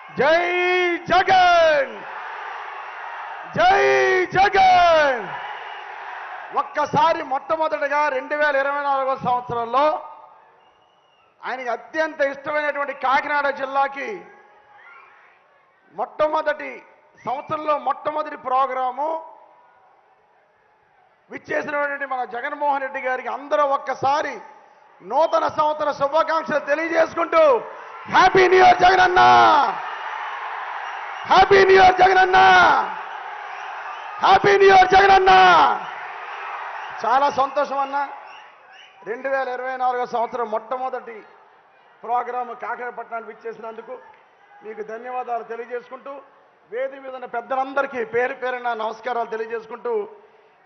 జై జగన్, జై జగన్. ఒక్కసారి మొట్టమొదటిగా 2024 సంవత్సరంలో ఆయనకి అత్యంత ఇష్టమైనటువంటి కాకినాడ జిల్లాకి మొట్టమొదటి సంవత్సరంలో మొట్టమొదటి ప్రోగ్రాము విచ్చేసినటువంటి మన జగన్మోహన్ రెడ్డి గారికి అందరూ ఒక్కసారి నూతన సంవత్సర శుభాకాంక్షలు తెలియజేసుకుంటూ happy new year Jagananna, happy new year Jagananna, happy new year Jagananna. చాలా సంతోషం అన్న. 2024 సంవత్సరం మొట్టమొదటి ప్రోగ్రాము కాకినాడపట్నానికి విచ్చేసినందుకు మీకు ధన్యవాదాలు తెలియజేసుకుంటూ వేది మీద ఉన్న పెద్దలందరికీ పేరు పేరున నమస్కారాలు తెలియజేసుకుంటూ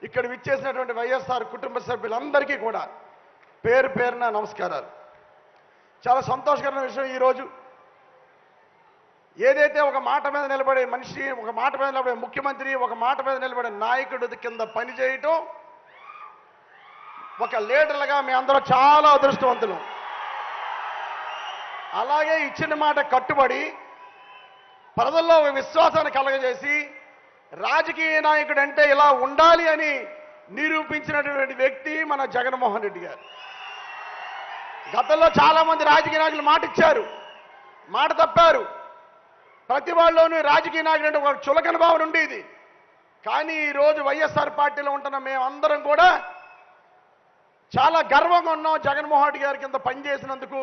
ఇక్కడ విచ్చేసినటువంటి వైఎస్ఆర్ కుటుంబ సభ్యులందరికీ కూడా పేరు పేరున నమస్కారాలు. చాలా సంతోషకరమైన విషయం ఈరోజు ఏదైతే ఒక మాట మీద నిలబడే మనిషి, ఒక మాట మీద నిలబడే ముఖ్యమంత్రి, ఒక మాట మీద నిలబడే నాయకుడి కింద పనిచేయటం, ఒక లీడర్లుగా మీ అందరూ చాలా అదృష్టవంతులు. అలాగే ఇచ్చిన మాట కట్టుబడి ప్రజల్లో ఒక విశ్వాసాన్ని కలగజేసి రాజకీయ నాయకుడు అంటే ఇలా ఉండాలి అని నిరూపించినటువంటి వ్యక్తి మన జగన్మోహన్ రెడ్డి గారు. గతంలో చాలా మంది రాజకీయ నాయకులు మాట ఇచ్చారు, మాట తప్పారు. ప్రతి వాళ్ళలోనూ రాజకీయ నాయకుడు అంటే ఒక చులకన భావన ఉండేది. కానీ ఈరోజు వైఎస్ఆర్ పార్టీలో ఉంటున్న మేమందరం కూడా చాలా గర్వంగా ఉన్నాం. జగన్మోహన్ రెడ్డి గారి కింద పనిచేసినందుకు,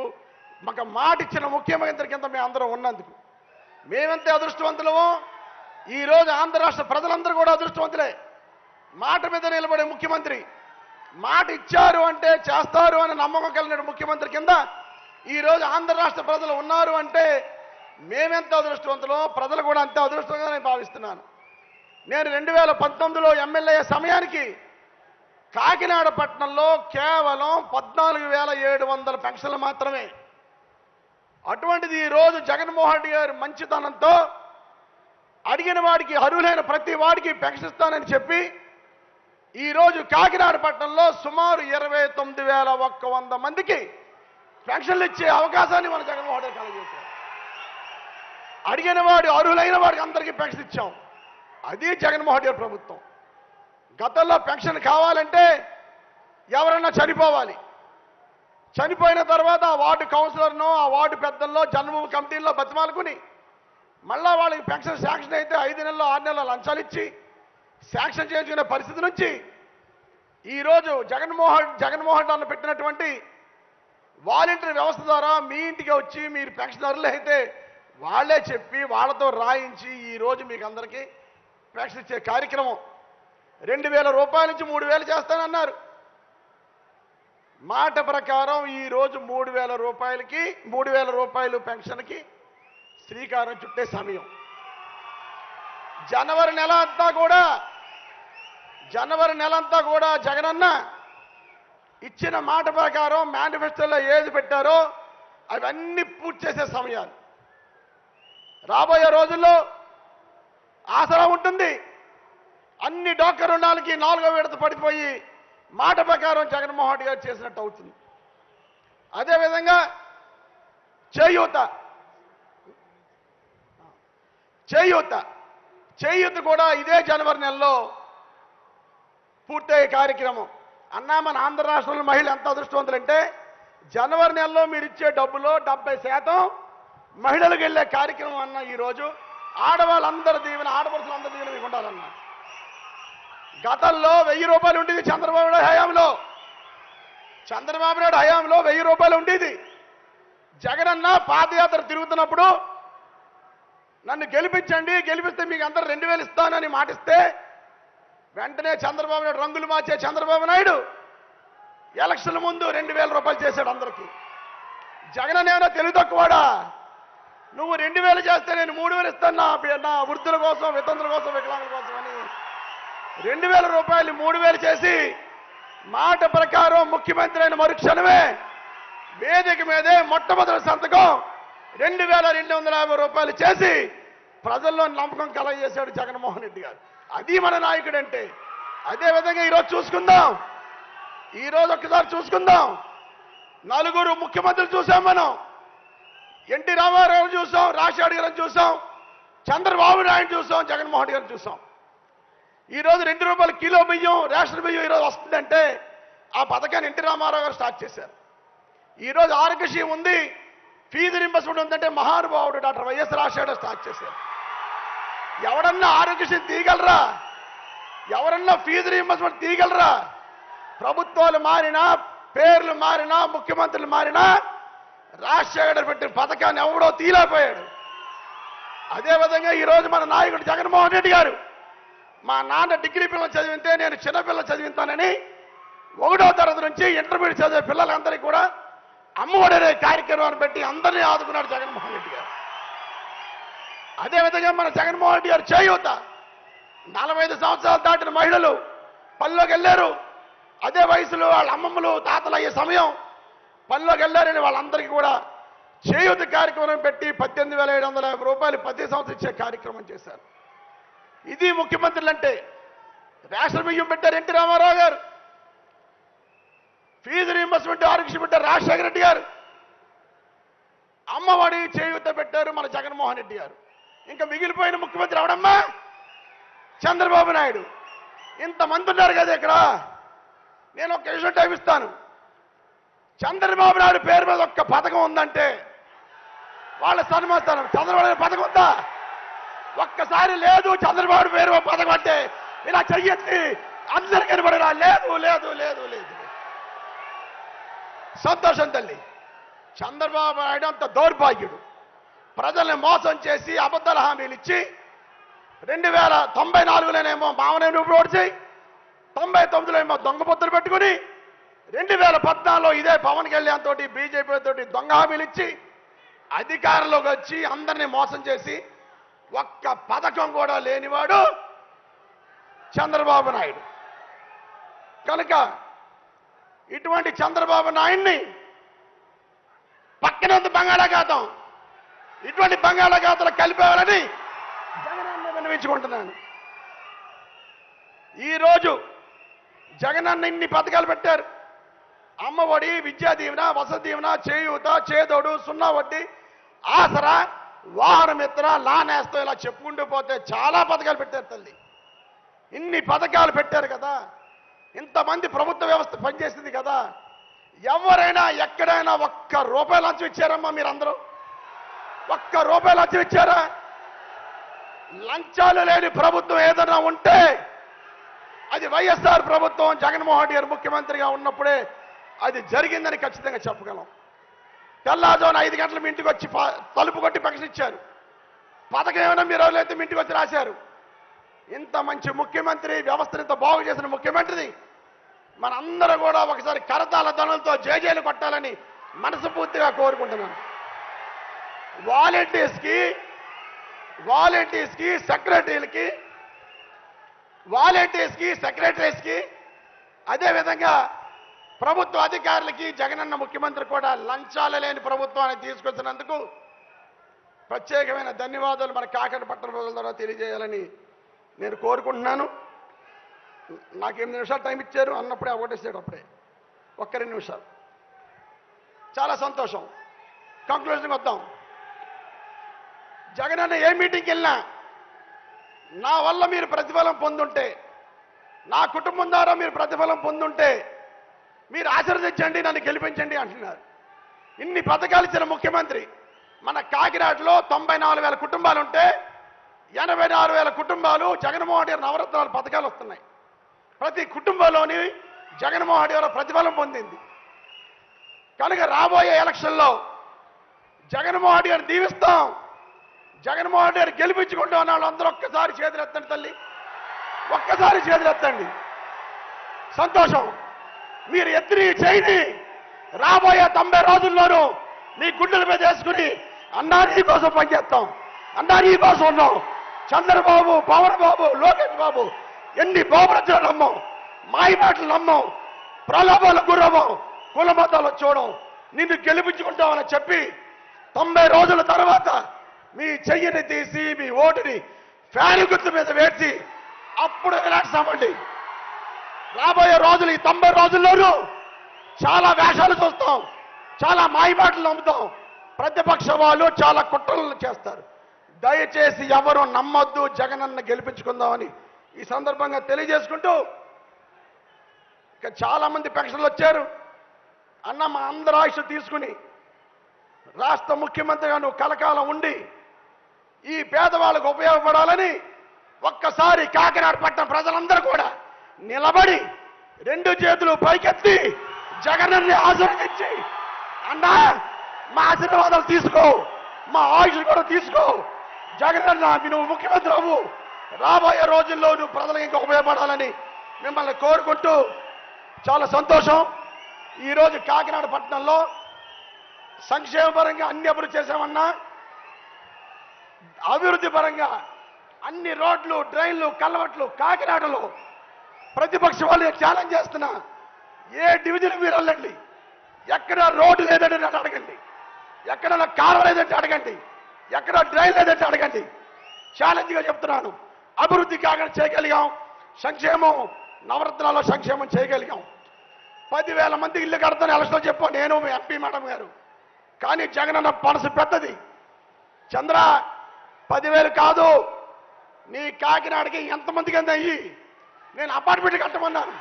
మాకు మాట ఇచ్చిన ముఖ్యమంత్రి కింద మేము అందరం ఉన్నందుకు మేమెంతే అదృష్టవంతులమో ఈరోజు ఆంధ్ర రాష్ట్ర ప్రజలందరూ కూడా అదృష్టవంతులే. మాట మీద నిలబడే ముఖ్యమంత్రి, మాట ఇచ్చారు అంటే చేస్తారు అని నమ్మకం కలిగిన ముఖ్యమంత్రి కింద ఈరోజు ఆంధ్ర రాష్ట్ర ప్రజలు ఉన్నారు అంటే మేమెంత అదృష్టవంతులో ప్రజలు కూడా అంతే అదృష్టంగా నేను భావిస్తున్నాను. నేను 2019లో ఎమ్మెల్యే సమయానికి కాకినాడ పట్టణంలో కేవలం 14,700 పెన్షన్లు మాత్రమే. అటువంటిది ఈరోజు జగన్మోహన్ రెడ్డి గారి మంచితనంతో అడిగిన వాడికి, అర్హులైన ప్రతి వాడికి పెన్షన్ ఇస్తానని చెప్పి ఈరోజు కాకినాడ పట్టణంలో సుమారు 29,100 మందికి పెన్షన్లు ఇచ్చే అవకాశాన్ని మన జగన్మోహన్ రెడ్డి కలగజేశారు. అడిగిన వాడు, అర్హులైన వాడికి అందరికీ పెన్షన్ ఇచ్చాం. అది జగన్మోహన్ రెడ్డి ప్రభుత్వం. గతంలో పెన్షన్ కావాలంటే ఎవరన్నా చనిపోవాలి, చనిపోయిన తర్వాత ఆ వార్డు కౌన్సిలర్ను, ఆ వార్డు పెద్దల్లో, జన్మభూమి కమిటీల్లో బతిమాలుకుని మళ్ళా వాళ్ళకి పెన్షన్ శాంక్షన్ అయితే 5 నెలలు 6 నెలలు లంచాలు ఇచ్చి శాంక్షన్ చేసుకునే పరిస్థితి నుంచి ఈరోజు జగన్మోహన్ అన్న పెట్టినటువంటి వాలంటీర్ వ్యవస్థ ద్వారా మీ ఇంటికి వచ్చి మీరు పెన్షనర్లు అయితే వాళ్ళే చెప్పి వాళ్ళతో రాయించి ఈరోజు మీకు అందరికీ పెన్షన్ ఇచ్చే కార్యక్రమం 2,000 రూపాయల నుంచి 3,000 చేస్తానన్నారు. మాట ప్రకారం ఈరోజు 3,000 రూపాయలకి 3,000 రూపాయలు పెన్షన్కి శ్రీకారం చుట్టే సమయం. జనవరి నెల అంతా కూడా జగనన్న ఇచ్చిన మాట ప్రకారం మేనిఫెస్టోలో ఏది పెట్టారో అవన్నీ పూర్తి చేసే సమయాలు. రాబోయే రోజుల్లో ఆసరా ఉంటుంది. అన్ని డాక్టర్ రుణాలకి 4వ విడత పడిపోయి మాట ప్రకారం జగన్మోహన్ రెడ్డి గారు చేసినట్టు అవుతుంది. అదేవిధంగా చేయూత కూడా ఇదే జనవరి నెలలో పూర్తయ్యే కార్యక్రమం. అన్నా మన ఆంధ్ర రాష్ట్రంలో మహిళలు ఎంత అదృష్టవంతులంటే జనవరి నెలలో మీరు ఇచ్చే డబ్బులో 70% మహిళలకు వెళ్ళే కార్యక్రమం అన్న. ఈరోజు ఆడవాళ్ళందరి దీవెన, ఆడపడుచులందరి దీవెన మీకు ఉండాలన్నా. గతంలో 1000 రూపాయలు ఉండేది చంద్రబాబు నాయుడు హయాంలో. 1000 రూపాయలు ఉండేది. జగనన్న పాదయాత్ర తిరుగుతున్నప్పుడు నన్ను గెలిపించండి, గెలిపిస్తే మీకు అందరూ 2,000 ఇస్తానని మాటిస్తే వెంటనే చంద్రబాబు నాయుడు రంగులు మార్చే చంద్రబాబు నాయుడు ఎలక్షన్ల ముందు 2,000 రూపాయలు చేశాడు అందరికీ. జగనన్న ఏమైనా తెలివి తక్కువాడా? నువ్వు 2,000 చేస్తే నేను 3,000 ఇస్తాను నా వృద్ధుల కోసం, వితంతుల కోసం, వికలాంగుల కోసం అని 2,000 రూపాయలు 3,000 చేసి మాట ప్రకారం ముఖ్యమంత్రి అయిన మరుక్షణమే వేదిక మీదే మొట్టమొదటి సంతకం 2,250 రూపాయలు చేసి ప్రజల్లో నమ్మకం కలగజేశాడు జగన్మోహన్ రెడ్డి గారు. అది మన నాయకుడు అంటే. అదేవిధంగా ఈరోజు చూసుకుందాం, ఒక్కసారి చూసుకుందాం. 4 ముఖ్యమంత్రులు చూసాం మనం. ఎన్టీ రామారావు చూసాం, రాజశేఖర్ గారిని చూసాం, చంద్రబాబు నాయుడు చూసాం, జగన్మోహన్ రెడ్డి గారిని చూసాం. ఈరోజు 2 రూపాయల కిలో బియ్యం, రేషన్ బియ్యం ఈరోజు వస్తుందంటే ఆ పథకాన్ని ఎన్టీ రామారావు గారు స్టార్ట్ చేశారు. ఈరోజు ఆరోగ్యశ్రీ ఉంది, ఫీజు రింబర్స్మెంట్ ఉందంటే మహానుభావుడు డాక్టర్ వైఎస్ రాజశేఖర్ స్టార్ట్ చేశారు. ఎవరన్నా ఆరోగ్యశ్రీ తీయగలరా? ఎవరన్నా ఫీజు రింబర్స్మెంట్ తీయగలరా? ప్రభుత్వాలు మారినా, పేర్లు మారినా, ముఖ్యమంత్రులు మారినా రాజశేఖర్ పెట్టిన పథకాన్ని ఎవడో తీయలేకపోయాడు. అదేవిధంగా ఈరోజు మన నాయకుడు జగన్మోహన్ రెడ్డి గారు, మా నాన్న డిగ్రీ పిల్లలు చదివితే నేను చిన్నపిల్లలు చదివిస్తానని 1వ తరగతి నుంచి ఇంటర్మీడియట్ చదివే పిల్లలందరికీ కూడా అమ్మఒడి అనే కార్యక్రమాన్ని పెట్టి అందరినీ ఆదుకున్నాడు జగన్మోహన్ రెడ్డి గారు. అదేవిధంగా మన జగన్మోహన్ రెడ్డి గారు చేయూత, 45 సంవత్సరాలు దాటిన మహిళలు పనిలోకి వెళ్ళారు. అదే వయసులో వాళ్ళ అమ్మమ్మలు తాతలు అయ్యే సమయం పనిలోకి వెళ్ళారని వాళ్ళందరికీ కూడా చేయూత కార్యక్రమం పెట్టి 18,750 రూపాయలు ప్రతి సంవత్సరం ఇచ్చే కార్యక్రమం చేశారు. ఇది ముఖ్యమంత్రులు అంటే. రేషన్ బియ్యం పెట్టారు ఎన్టీ రామారావు గారు, ఫీజు రీయింబర్స్మెంట్ ఆరోగ్యశ్రీ పెట్టారు రాజశేఖర రెడ్డి గారు, అమ్మఒడి చేయూత పెట్టారు మన జగన్మోహన్ రెడ్డి గారు. ఇంకా మిగిలిపోయిన ముఖ్యమంత్రి ఎవడమ్మా? చంద్రబాబు నాయుడు. ఇంతమంది ఉన్నారు కదా ఇక్కడ. నేను ఒక విషయం టైం ఇస్తాను. చంద్రబాబు నాయుడు పేరు మీద ఒక్క పథకం ఉందంటే వాళ్ళ సన్మానిస్తాను. చంద్రబాబు నాయుడు పథకం ఉందా? ఒక్కసారి లేదు చంద్రబాబు పేరు పథకం అంటే ఇలా చెయ్యొచ్చి అందరికీ కనబడరా? లేదు లేదు లేదు లేదు. సంతోషం తల్లి. చంద్రబాబు నాయుడు అంత దౌర్భాగ్యుడు. ప్రజల్ని మోసం చేసి అబద్ధాల హామీలు ఇచ్చి 2094లోనేమో మామనేని ఓడిచి 99లో ఏమో దొంగ పొత్తులు పెట్టుకుని 2014లో ఇదే పవన్ కళ్యాణ్ తోటి బీజేపీ తోటి దొంగ హామీలు ఇచ్చి అధికారంలోకి వచ్చి అందరినీ మోసం చేసి ఒక్క పథకం కూడా లేనివాడు చంద్రబాబు నాయుడు. కనుక ఇటువంటి చంద్రబాబు నాయుడిని పక్కనంత బంగాళాఖాతం, ఇటువంటి బంగాళాఖాతాలు కలిపేవాలని జగనన్న విన్నవించుకుంటున్నాను. ఈరోజు జగనన్న ఇన్ని పథకాలు పెట్టారు. అమ్మఒడి, విద్యా దీవెన, వసతి దీవెన, చేయూత, చేదోడు, 0 వడ్డీ, ఆసరా, వాహన మిత్ర, లానేస్తో ఇలా చెప్పుకుంటూ పోతే చాలా పథకాలు పెట్టారు తల్లి. ఇన్ని పథకాలు పెట్టారు కదా, ఇంతమంది ప్రభుత్వ వ్యవస్థ పనిచేసింది కదా. ఎవరైనా ఎక్కడైనా ₹1 లంచం ఇచ్చారమ్మా? మీరందరూ ₹1 లంచం ఇచ్చారా? లంచాలు లేని ప్రభుత్వం ఏదైనా ఉంటే అది వైఎస్ఆర్ ప్రభుత్వం, జగన్మోహన్ రెడ్డి గారు ముఖ్యమంత్రిగా ఉన్నప్పుడే అది జరిగిందని ఖచ్చితంగా చెప్పగలం. తెల్లారుజామున 5 గంటలు మీ ఇంటికి వచ్చి తలుపు కొట్టి ప్రకటించారు. పథకం ఏమైనా మీరు ఎవరైతే మీ ఇంటికి వచ్చి రాశారు. ఇంత మంచి ముఖ్యమంత్రి, వ్యవస్థను ఇంత బాగు చేసిన ముఖ్యమంత్రిని మనందరూ కూడా ఒకసారి కరతాళ ధ్వనులతో జేజేలు కొట్టాలని మనస్ఫూర్తిగా కోరుకుంటున్నాను. వాలంటీర్స్కి, సెక్రటరీస్కి అదేవిధంగా ప్రభుత్వ అధికారులకి జగనన్న ముఖ్యమంత్రి కూడా లంచాలు లేని ప్రభుత్వాన్ని తీసుకొచ్చినందుకు ప్రత్యేకమైన ధన్యవాదాలు మన కాకినాడ పట్టణ ప్రజల ద్వారా తెలియజేయాలని నేను కోరుకుంటున్నాను. నాకు 8 నిమిషాలు టైం ఇచ్చారు అన్నప్పుడే ఓటేసాడు. అప్పుడే 2 నిమిషాలు. చాలా సంతోషం. కంక్లూజన్కి వద్దాం. జగనన్న ఏ మీటింగ్కి వెళ్ళినా నా వల్ల మీరు ప్రతిఫలం పొందుంటే, నా కుటుంబం ద్వారా మీరు ప్రతిఫలం పొందుంటే మీరు ఆశీర్వదించండి, నన్ను గెలిపించండి అంటున్నారు. ఇన్ని పథకాలు ఇచ్చిన ముఖ్యమంత్రి. మన కాకినాడలో 94,000 కుటుంబాలు ఉంటే 86,000 కుటుంబాలు జగన్మోహన్ రెడ్డి నవరత్నాల పథకాలు వస్తున్నాయి. ప్రతి కుటుంబంలోని జగన్మోహన్ రెడ్డి గారు ప్రతిఫలం పొందింది. కనుక రాబోయే ఎలక్షన్లో జగన్మోహన్ రెడ్డి గారిని దీవిస్తాం. జగన్మోహన్ రెడ్డి గారు గెలిపించుకుంటూ ఉన్న వాళ్ళందరూ ఒక్కసారి చేతులెత్తండి తల్లి, ఒక్కసారి చేతులెత్తండి. సంతోషం. మీరు ఎత్తిని చేయని రాబోయే 90 రోజుల్లోనూ మీ గుండెల మీద వేసుకుని అన్నా నీ కోసం పనిచేస్తాం, అన్నా నీ కోసం ఉన్నాం. చంద్రబాబు, పవన్ బాబు, లోకేష్ బాబు ఎన్ని బాబురచలు నమ్మం, మాయ మాటలు నమ్మం, ప్రలోభాలు గురవం, కుల మతాలు చూడం. నిన్ను గెలిపించుకుంటామని చెప్పి 90 రోజుల తర్వాత మీ చెయ్యిని తీసి మీ ఓటుని ఫ్యాన్ గుర్తు మీద వేసి అప్పుడు ఎలాంటి రాబోయే రోజులు ఈ 90 రోజుల్లోనూ చాలా వేషాలు చూస్తాం, చాలా మాయమాటలు నమ్ముతాం. ప్రతిపక్ష వాళ్ళు చాలా కుట్రలు చేస్తారు. దయచేసి ఎవరు నమ్మొద్దు, జగనన్న గెలిపించుకుందామని ఈ సందర్భంగా తెలియజేసుకుంటూ, ఇక చాలా మంది పెన్షన్లు వచ్చారు. అన్న మా అందరి ఆయుష్ తీసుకుని రాష్ట్ర ముఖ్యమంత్రిగా నువ్వు కలకాలం ఉండి ఈ పేదవాళ్ళకు ఉపయోగపడాలని ఒక్కసారి కాకినాడ పట్టణ ప్రజలందరూ కూడా నిలబడి 2 చేతులు పైకెత్తి జగనన్ని ఆశీర్వదించి, అన్నా మా ఆశీర్వాదాలు తీసుకో, మా ఆయుష్ కూడా తీసుకో, జగనన్న నువ్వు ముఖ్యమంత్రి అవ్వు, రాబోయే రోజుల్లో నువ్వు ప్రజలకు ఇంకా ఉపయోగపడాలని మిమ్మల్ని కోరుకుంటూ, చాలా సంతోషం. ఈరోజు కాకినాడ పట్టణంలో సంక్షేమ పరంగా అన్ని అభివృద్ధి చేశామన్నా, అభివృద్ధి పరంగా అన్ని రోడ్లు, డ్రైన్లు, కల్వర్ట్లు కాకినాడలో ప్రతిపక్ష వాళ్ళు ఛాలెంజ్ చేస్తున్నా, ఏ డివిజన్ మీరు వెళ్ళండి, ఎక్కడ రోడ్డు లేదంటే నన్ను అడగండి, ఎక్కడ కాలువ లేదంటే అడగండి, ఎక్కడ డ్రైన్ లేదంటే అడగండి. ఛాలెంజ్గా చెప్తున్నాను. అభివృద్ధి కాకినాడ చేయగలిగాం, సంక్షేమం నవరత్నాల్లో సంక్షేమం చేయగలిగాం. 10,000 మందికి ఇల్లు కడతాను ఎలక్షన్లో చెప్పాను నేను, ఎంపీ మేడం గారు. కానీ జగనన్న మనసు పెద్దది. చంద్ర 10,000 కాదు, నీ కాకినాడకి ఎంతమందికి అంత అయ్యి నేను అపార్ట్మెంట్లు కట్టమన్నాను.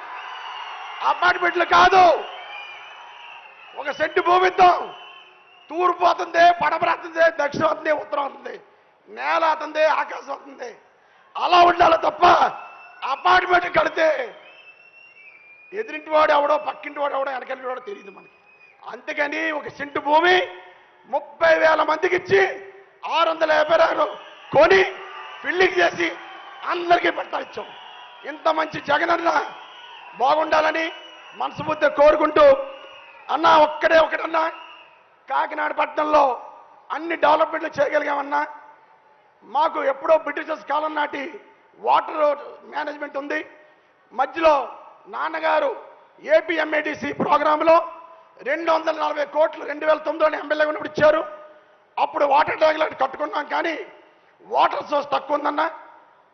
అపార్ట్మెంట్లు కాదు, 1 సెంటు భూమి ఇద్దాం. తూర్పు అవుతుంది, పడమర అవుతుంది, దక్షిణం అవుతుంది, ఉత్తరం అవుతుంది, నేల అవుతుంది, ఆకాశం అవుతుంది. అలా ఉండాలి తప్ప అపార్ట్మెంట్ కడితే ఎదురింటి వాడు ఎవడో, పక్కింటి వాడు ఎవడో, వెనకంటి వాడో తెలియదు మనకి. అందుకని 1 సెంటు భూమి 30,000 మందికి ఇచ్చి 650 కొని ఫిల్లింగ్ చేసి అందరికీ పట్టాలిచ్చాం. ఇంత మంచి జగనన్న బాగుండాలని మనస్ఫూర్తిగా కోరుకుంటూ, అన్నా ఒకటన్నా కాకినాడ పట్టణంలో అన్ని డెవలప్మెంట్లు చేయగలిగామన్నా. మాకు ఎప్పుడో బ్రిటిషర్స్ కాలం నాటి వాటర్ మేనేజ్మెంట్ ఉంది. మధ్యలో నాన్నగారు ఏపీఎంఏడిసి ప్రోగ్రాంలో 240 కోట్లు 2009లో ఎమ్మెల్యేగా ఉన్నప్పుడు ఇచ్చారు. అప్పుడు వాటర్ ట్యాంకులు కట్టుకున్నాం, కానీ వాటర్ సోర్స్ తక్కువ ఉందన్న.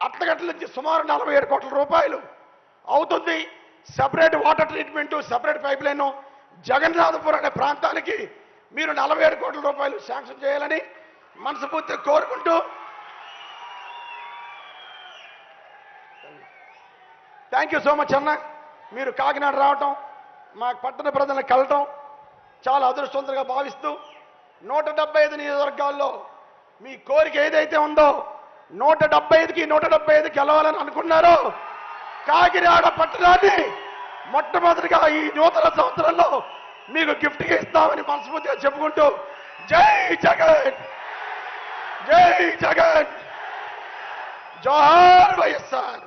అట్లగట్ల నుంచి సుమారు 47 కోట్ల రూపాయలు అవుతుంది. Separate water treatment, separate pipe line Jagannathapuram అనే ప్రాంతానికి మీరు 47 కోట్ల రూపాయలు శాంక్షన్ చేయాలని మనస్ఫూర్తిగా కోరుకుంటూ, థ్యాంక్ యూ సో మచ్ అన్న. మీరు కాకినాడ రావటం, మా పట్టణ ప్రజలను కలటం చాలా అదృష్టవంతంగా భావిస్తూ, 175 నియోజకవర్గాల్లో మీ కోరిక ఏదైతే ఉందో 175కి 175 గెలవాలని అనుకున్నారో, కాకినాడ పట్టణాన్ని మొట్టమొదటిగా ఈ నూతన సంవత్సరంలో మీకు గిఫ్ట్గా ఇస్తామని మనస్ఫూర్తిగా చెప్పుకుంటూ, జై జగన్, జై జగన్, జోహార్ వైఎస్ఆర్.